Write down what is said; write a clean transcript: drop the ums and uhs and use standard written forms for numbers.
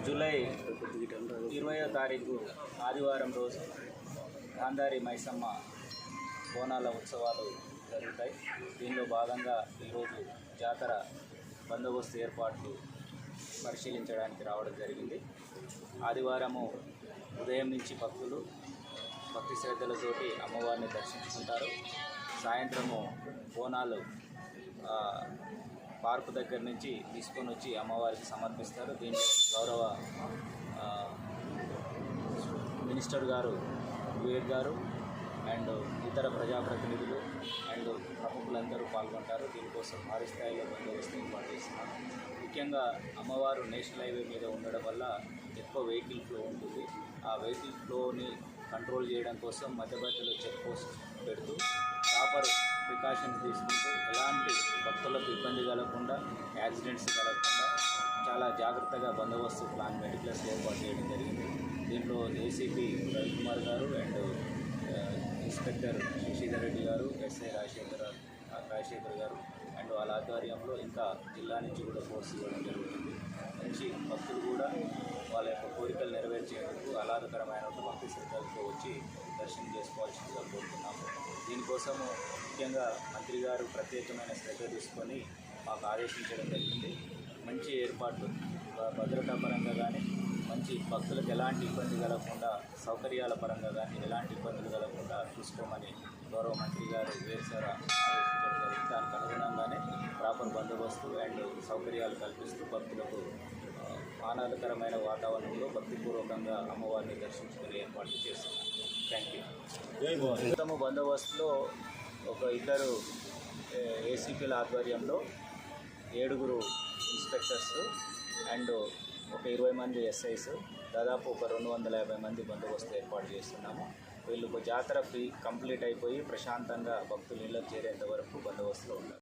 July 20వ తారీఖు ఆదివారం రోజు గాంధారి మైసమ్మ బోనాల ఉత్సవాలు జరుగుతాయి. దీనిలో భాగంగా ఈరోజు జాతర బందోబస్తు ఏర్పాట్లు పరిశీలించడానికి రావడం జరిగింది. ఆదివారము ఉదయం నుంచి భక్తులు భక్తి శ్రద్ధలతోటి అమ్మవారిని దర్శించుకుంటారు. సాయంత్రము బోనాలు పార్కు దగ్గర నుంచి తీసుకొని వచ్చి అమ్మవారికి సమర్పిస్తారు. దీంట్లో గౌరవ మినిస్టర్ గారు వివేక్ గారు అండ్ ఇతర ప్రజాప్రతినిధులు అండ్ ప్రముఖులందరూ పాల్గొంటారు. దీనికోసం భారీ స్థాయిలో బందోబస్తు ఏర్పాటు చేస్తున్నారు. ముఖ్యంగా అమ్మవారు నేషనల్ హైవే మీద ఉండడం వల్ల ఎక్కువ వెహికల్ ఫ్లో ఉంటుంది. ఆ వెహికల్ ఫ్లోని కంట్రోల్ చేయడం కోసం మధ్యలో చెక్ పోస్ట్ పెడుతూ ప్రాపర్ ప్రికాషన్స్ తీసుకుంటూ ఎలాంటి భక్తులకు ఇబ్బంది కలగకుండా, యాక్సిడెంట్స్ కలగకుండా చాలా జాగ్రత్తగా బందోబస్తు ప్లాన్ మెటిక్యులస్ ఏర్పాటు చేయడం జరిగింది. దీంట్లో ఏసీపీ రవికుమార్ గారు అండ్ ఇన్స్పెక్టర్ శశిధర్ రెడ్డి గారు, ఎస్ఐ రాజశేఖర్ గారు అండ్ వాళ్ళ ఆధ్వర్యంలో ఇంకా జిల్లా నుంచి కూడా ఫోర్స్ ఇవ్వడం జరుగుతుంది. మంచి భక్తులు కూడా వాళ్ళ యొక్క కోరికలు నెరవేర్చేందుకు ఆహ్లాదకరమైన భక్తి శ్రద్ధలతో వచ్చి దర్శనం చేసుకోవాల్సిందిగా కోరుతున్నాము. దీనికోసము ముఖ్యంగా మంత్రి గారు ప్రత్యేకమైన శ్రద్ధ తీసుకొని మాకు ఆదేశించడం జరిగింది. మంచి ఏర్పాట్లు భద్రతా పరంగా కానీ, మంచి భక్తులకు ఎలాంటి ఇబ్బంది కలగకుండా, సౌకర్యాల పరంగా కానీ ఎలాంటి ఇబ్బందులు కలగకుండా చూసుకోమని గౌరవ మంత్రి గారు వేరుసారా ఆదేశించడం జరిగింది. దానికి అనుగుణంగానే ప్రాపర్ బందోబస్తు అండ్ సౌకర్యాలు కల్పిస్తూ భక్తులకు ఆహ్లాదకరమైన వాతావరణంలో భక్తిపూర్వకంగా అమ్మవారిని దర్శించుకునే ఏర్పాట్లు చేస్తున్నాం. Thank you. మొత్తము బందోబస్తులో ఒక 2 ఏసీపీల ఆధ్వర్యంలో 7 ఇన్స్పెక్టర్స్ అండ్ ఒక 20 మంది ఎస్ఐస్, దాదాపు ఒక 250 మంది బందోబస్తు ఏర్పాటు చేస్తున్నాము. వీళ్ళు జాతర కంప్లీట్ అయిపోయి ప్రశాంతంగా భక్తులు ఇళ్ళకు చేరేంత వరకు బందోబస్తులో ఉన్నారు.